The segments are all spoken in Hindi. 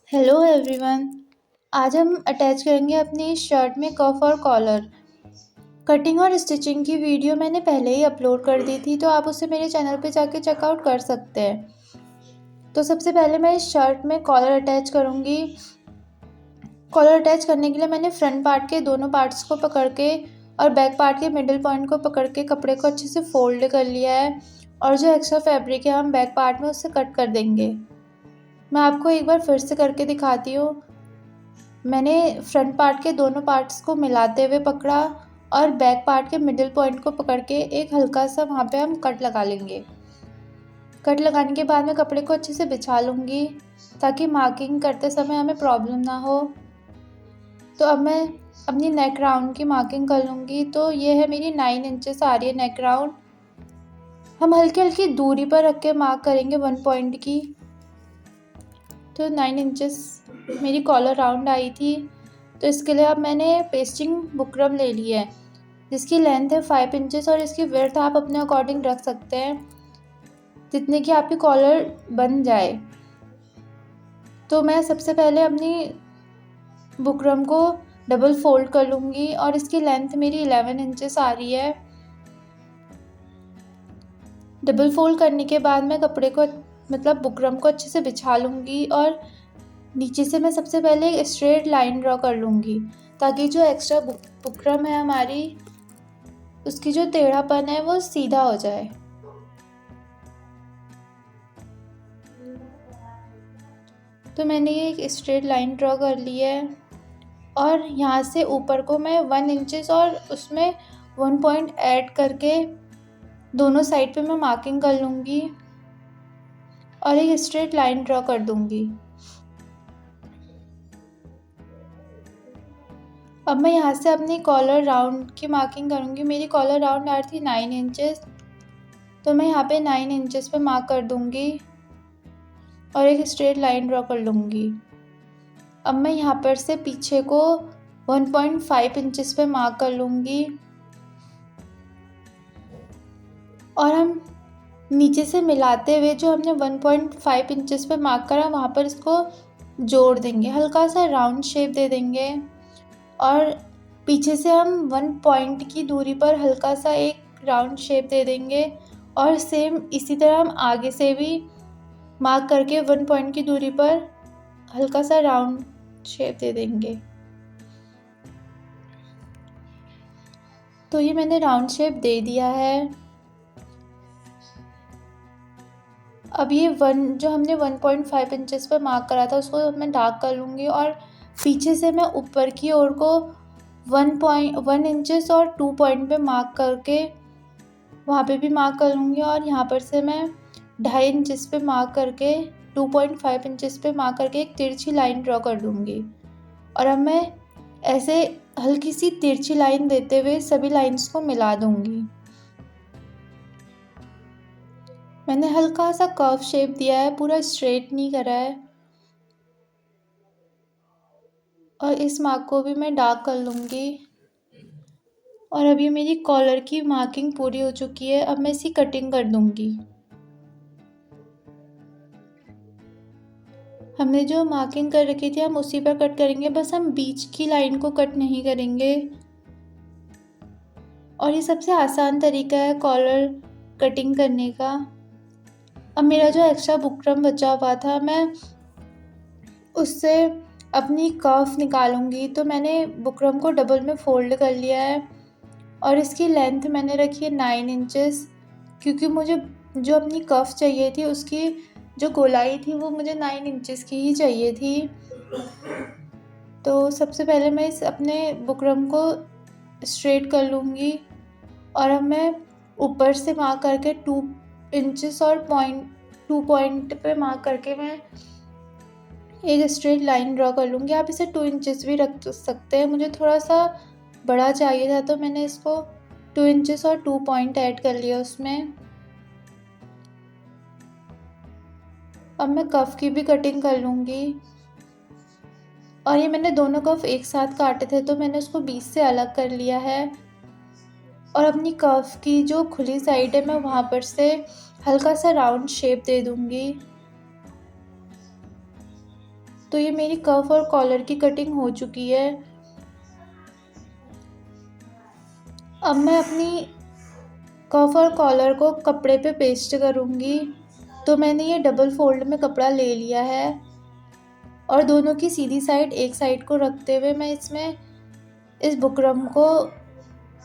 Hello everyone. आज हम अटैच करेंगे अपनी शर्ट में कफ और कॉलर। कटिंग और स्टिचिंग की वीडियो मैंने पहले ही अपलोड कर दी थी, तो आप उसे मेरे चैनल पे जाके चेकआउट कर सकते हैं। तो सबसे पहले मैं इस शर्ट में कॉलर अटैच करूँगी। कॉलर अटैच करने के लिए मैंने फ्रंट पार्ट के दोनों पार्ट्स को पकड़ के और बैक पार्ट के मिडिल पॉइंट को पकड़ के कपड़े को अच्छे से फोल्ड कर लिया है, और जो एक्स्ट्रा फैब्रिक है हम बैक पार्ट में उससे कट कर देंगे। मैं आपको एक बार फिर से करके दिखाती हूँ। मैंने फ्रंट पार्ट के दोनों पार्ट्स को मिलाते हुए पकड़ा और बैक पार्ट के मिडिल पॉइंट को पकड़ के एक हल्का सा वहाँ पे हम कट लगा लेंगे। कट लगाने के बाद मैं कपड़े को अच्छे से बिछा लूँगी ताकि मार्किंग करते समय हमें प्रॉब्लम ना हो। तो अब मैं अपनी नेक राउंड की मार्किंग कर लूँगी। तो ये है मेरी 9 इंचेस आ रही है नेक राउंड। हम हल्की हल्की दूरी पर रख के मार्क करेंगे 1 पॉइंट की। तो 9 इंचेस मेरी कॉलर राउंड आई थी। तो इसके लिए अब मैंने पेस्टिंग बुकरम ले ली है जिसकी लेंथ है 5 इंचेस, और इसकी विड्थ आप अपने अकॉर्डिंग रख सकते हैं जितने की आपकी कॉलर बन जाए। तो मैं सबसे पहले अपनी बुकरम को डबल फोल्ड कर लूँगी और इसकी लेंथ मेरी 11 इंचेस आ रही है। डबल फोल्ड करने के बाद मैं कपड़े को बुकरम को अच्छे से बिछा लूँगी और नीचे से मैं सबसे पहले एक स्ट्रेट लाइन ड्रॉ कर लूँगी ताकि जो एक्स्ट्रा बुकरम है हमारी, उसकी जो टेढ़ापन है वो सीधा हो जाए। तो मैंने ये एक स्ट्रेट लाइन ड्रॉ कर ली है और यहाँ से ऊपर को मैं 1 इंचेस और उसमें 1 पॉइंट ऐड करके दोनों साइड पे मैं मार्किंग कर लूँगी और एक स्ट्रेट लाइन ड्रॉ कर दूँगी। अब मैं यहाँ से अपनी कॉलर राउंड की मार्किंग करूँगी। मेरी कॉलर राउंड आ रही थी 9 इंचेस, तो मैं यहाँ पे 9 इंचेस पे मार्क कर दूँगी और एक स्ट्रेट लाइन ड्रॉ कर लूँगी। अब मैं यहाँ पर से पीछे को 1.5 इंचेस पे मार्क कर लूँगी और हम नीचे से मिलाते हुए जो हमने 1.5 इंचेस पे मार्क करा वहाँ पर इसको जोड़ देंगे, हल्का सा राउंड शेप दे देंगे और पीछे से हम 1 पॉइंट की दूरी पर हल्का सा एक राउंड शेप दे देंगे और सेम इसी तरह हम आगे से भी मार्क करके 1 पॉइंट की दूरी पर हल्का सा राउंड शेप दे देंगे। तो ये मैंने राउंड शेप दे दिया है। अब ये जो हमने 1.5 इंचेस पर मार्क करा था उसको मैं डार्क कर लूँगी और पीछे से मैं ऊपर की ओर को 1 इंचेस और 2 पॉइंट पे मार्क करके वहाँ पे भी मार्क कर लूँगी और यहाँ पर से मैं 2.5 इंचेस पे मार्क करके 2.5 इंचेस पे मार्क करके एक तिरछी लाइन ड्रॉ कर दूँगी। और अब मैं ऐसे हल्की सी तिरछी लाइन देते हुए सभी लाइंस को मिला दूँगी। मैंने हल्का सा कर्व शेप दिया है, पूरा स्ट्रेट नहीं करा है। और इस मार्क को भी मैं डार्क कर लूँगी। और अभी मेरी कॉलर की मार्किंग पूरी हो चुकी है। अब मैं इसकी कटिंग कर दूँगी। हमने जो मार्किंग कर रखी थी हम उसी पर कट करेंगे, बस हम बीच की लाइन को कट नहीं करेंगे। और ये सबसे आसान तरीका है कॉलर कटिंग करने का। अब मेरा जो एक्स्ट्रा बुकरम बचा हुआ था मैं उससे अपनी कफ निकालूंगी। तो मैंने बुकरम को डबल में फोल्ड कर लिया है और इसकी लेंथ मैंने रखी है 9 इंचेस, क्योंकि मुझे जो अपनी कफ चाहिए थी उसकी जो गोलाई थी वो मुझे 9 इंचेस की ही चाहिए थी। तो सबसे पहले मैं इस अपने बुकरम को स्ट्रेट कर लूँगी और अब मैं ऊपर से मार्क करके 2 इंचेस और 2 पॉइंट पे मार्क करके मैं एक स्ट्रेट लाइन ड्रॉ कर लूँगी। आप इसे 2 इंचेस भी रख सकते हैं। मुझे थोड़ा सा बड़ा चाहिए था तो मैंने इसको 2 इंचेस और 2 पॉइंट ऐड कर लिया उसमें। अब मैं कफ की भी कटिंग कर लूँगी। और ये मैंने दोनों कफ एक साथ काटे थे तो मैंने उसको बीच से अलग कर लिया है। और अपनी कफ की जो खुली साइड है मैं वहाँ पर से हल्का सा राउंड शेप दे दूँगी। तो ये मेरी कफ और कॉलर की कटिंग हो चुकी है। अब मैं अपनी कफ और कॉलर को कपड़े पे पेस्ट करूँगी। तो मैंने ये डबल फोल्ड में कपड़ा ले लिया है और दोनों की सीधी साइड एक साइड को रखते हुए मैं इसमें इस बुकरम को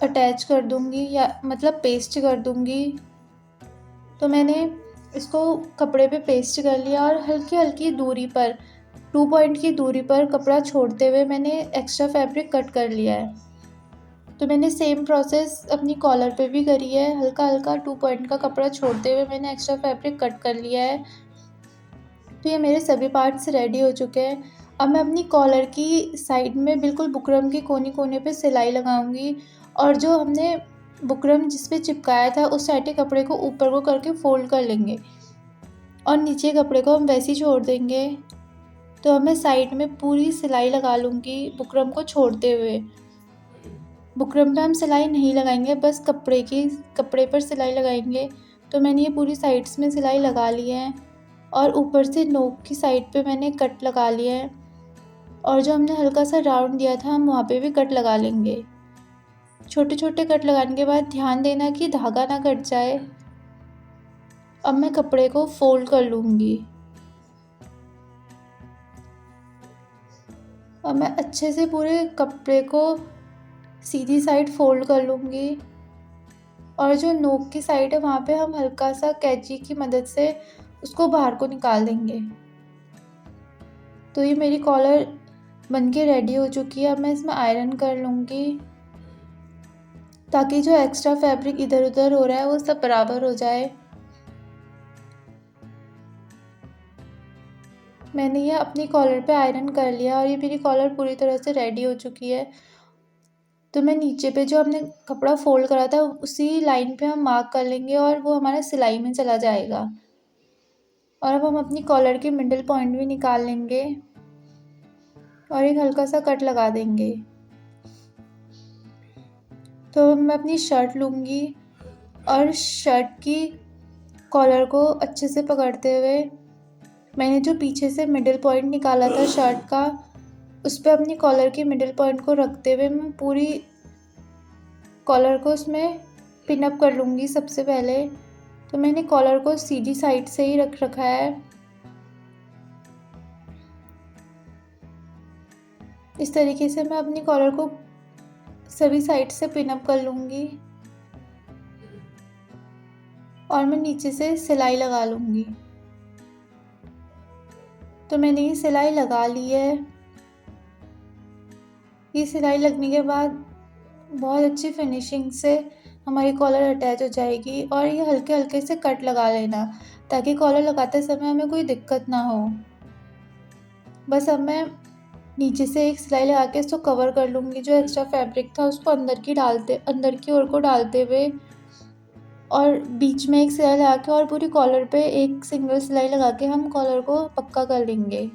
अटैच कर दूँगी, या मतलब पेस्ट कर दूँगी। तो मैंने इसको कपड़े पे पेस्ट कर लिया और हल्की हल्की दूरी पर 2 पॉइंट की दूरी पर कपड़ा छोड़ते हुए मैंने एक्स्ट्रा फैब्रिक कट कर लिया है। तो मैंने सेम प्रोसेस अपनी कॉलर पे भी करी है। हल्का हल्का 2 पॉइंट का कपड़ा छोड़ते हुए मैंने एक्स्ट्रा फैब्रिक कट कर लिया है। तो ये मेरे सभी पार्ट्स रेडी हो चुके हैं। अब मैं अपनी कॉलर की साइड में बिल्कुल बुकरम के कोने कोने पे सिलाई लगाऊंगी और जो हमने बुकरम जिस पे चिपकाया था उस साइड के कपड़े को ऊपर को करके फोल्ड कर लेंगे और नीचे कपड़े को हम वैसे ही छोड़ देंगे। तो अब मैं साइड में पूरी सिलाई लगा लूँगी बुकरम को छोड़ते हुए। बुकरम पे हम सिलाई नहीं लगाएंगे, बस कपड़े पर सिलाई लगाएंगे। तो मैंने ये पूरी साइड्स में सिलाई लगा ली है और ऊपर से नोक की साइड पे मैंने कट लगा लिया है और जो हमने हल्का सा राउंड दिया था हम वहाँ पे भी कट लगा लेंगे। छोटे छोटे कट लगाने के बाद ध्यान देना कि धागा ना कट जाए। अब मैं कपड़े को फोल्ड कर लूँगी। अब मैं अच्छे से पूरे कपड़े को सीधी साइड फोल्ड कर लूँगी और जो नोक की साइड है वहाँ पे हम हल्का सा कैंची की मदद से उसको बाहर को निकाल देंगे। तो ये मेरी कॉलर बनके रेडी हो चुकी है। अब मैं इसमें आयरन कर लूँगी ताकि जो एक्स्ट्रा फैब्रिक इधर उधर हो रहा है वो सब बराबर हो जाए। मैंने ये अपनी कॉलर पे आयरन कर लिया और ये मेरी कॉलर पूरी तरह से रेडी हो चुकी है। तो मैं नीचे पे जो हमने कपड़ा फोल्ड करा था उसी लाइन पे हम मार्क कर लेंगे और वो हमारा सिलाई में चला जाएगा। और अब हम अपनी कॉलर के मिडिल पॉइंट भी निकाल लेंगे और एक हल्का सा कट लगा देंगे। तो मैं अपनी शर्ट लूँगी और शर्ट की कॉलर को अच्छे से पकड़ते हुए मैंने जो पीछे से मिडिल पॉइंट निकाला था शर्ट का उस पर अपनी कॉलर के मिडिल पॉइंट को रखते हुए मैं पूरी कॉलर को उसमें पिन अप कर लूँगी। सबसे पहले तो मैंने कॉलर को सीधी साइड से ही रख रखा है। इस तरीके से मैं अपनी कॉलर को सभी साइड से पिन अप कर लूँगी और मैं नीचे से सिलाई लगा लूँगी। तो मैंने ये सिलाई लगा ली है। ये सिलाई लगने के बाद बहुत अच्छी फिनिशिंग से हमारी कॉलर अटैच हो जाएगी और ये हल्के हल्के से कट लगा लेना ताकि कॉलर लगाते समय हमें कोई दिक्कत ना हो। बस अब मैं नीचे से एक सिलाई लगा के इसको कवर कर लूँगी। जो एक्स्ट्रा फैब्रिक था उसको अंदर की ओर को डालते हुए और बीच में एक सिलाई लगा के और पूरी कॉलर पे एक सिंगल सिलाई लगा के हम कॉलर को पक्का कर लेंगे।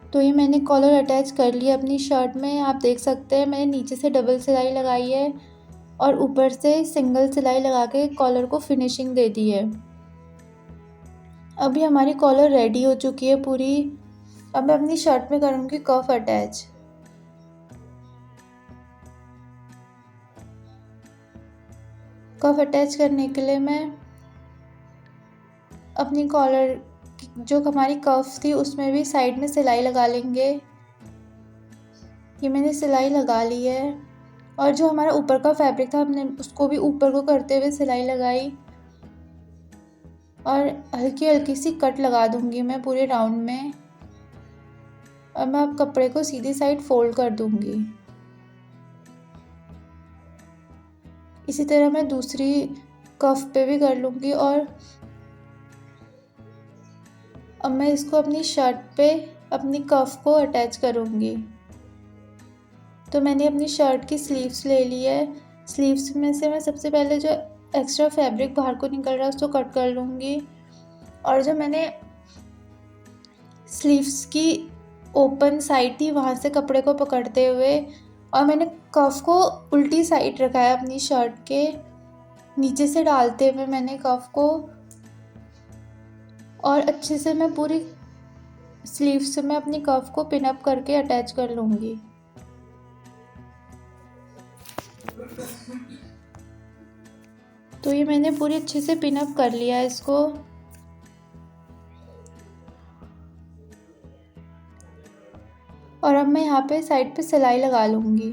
तो ये मैंने कॉलर अटैच कर लिया अपनी शर्ट में। आप देख सकते हैं मैंने नीचे से डबल सिलाई लगाई है और ऊपर से सिंगल सिलाई लगा के कॉलर को फिनिशिंग दे दी है। अभी हमारी कॉलर रेडी हो चुकी है पूरी। अब मैं अपनी शर्ट में करूँगी कफ अटैच। कफ अटैच करने के लिए मैं अपनी कॉलर जो हमारी कफ थी उसमें भी साइड में सिलाई लगा लेंगे। ये मैंने सिलाई लगा ली है और जो हमारा ऊपर का फैब्रिक था हमने उसको भी ऊपर को करते हुए सिलाई लगाई और हल्की हल्की सी कट लगा दूंगी मैं पूरे राउंड में। और मैं अब कपड़े को सीधी साइड फोल्ड कर दूंगी। इसी तरह मैं दूसरी कफ पे भी कर लूँगी और अब मैं इसको अपनी शर्ट पे अपनी कफ को अटैच करूँगी। तो मैंने अपनी शर्ट की स्लीव्स ले ली है। स्लीव्स में से मैं सबसे पहले जो एक्स्ट्रा फैब्रिक बाहर को निकल रहा है उसको कट कर लूँगी और जो मैंने स्लीव्स की ओपन साइड थी वहाँ से कपड़े को पकड़ते हुए और मैंने कफ को उल्टी साइड रखा है अपनी शर्ट के नीचे से डालते हुए मैंने कफ को और अच्छे से मैं पूरी स्लीव से मैं अपनी कफ को पिन अप करके अटैच कर लूँगी। तो ये मैंने पूरी अच्छे से पिन अप कर लिया है इसको। और अब मैं यहाँ पे साइड पे सिलाई लगा लूँगी।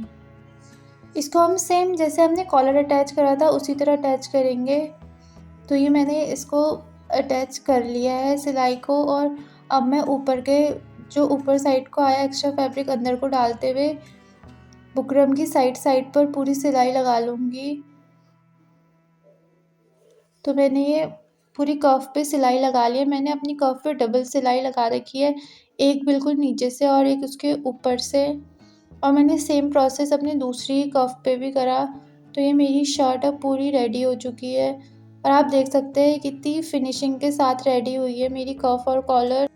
इसको हम सेम जैसे हमने कॉलर अटैच करा था उसी तरह अटैच करेंगे। तो ये मैंने इसको अटैच कर लिया है सिलाई को, और अब मैं ऊपर के जो ऊपर साइड को आया एक्स्ट्रा फैब्रिक अंदर को डालते हुए बुकरम की साइड पर पूरी सिलाई लगा लूँगी। तो मैंने ये पूरी कफ पे सिलाई लगा ली है। मैंने अपनी कफ पे डबल सिलाई लगा रखी है, एक बिल्कुल नीचे से और एक उसके ऊपर से, और मैंने सेम प्रोसेस अपनी दूसरी कफ पे भी करा। तो ये मेरी शर्ट अब पूरी रेडी हो चुकी है और आप देख सकते हैं कितनी फिनिशिंग के साथ रेडी हुई है मेरी कफ और कॉलर।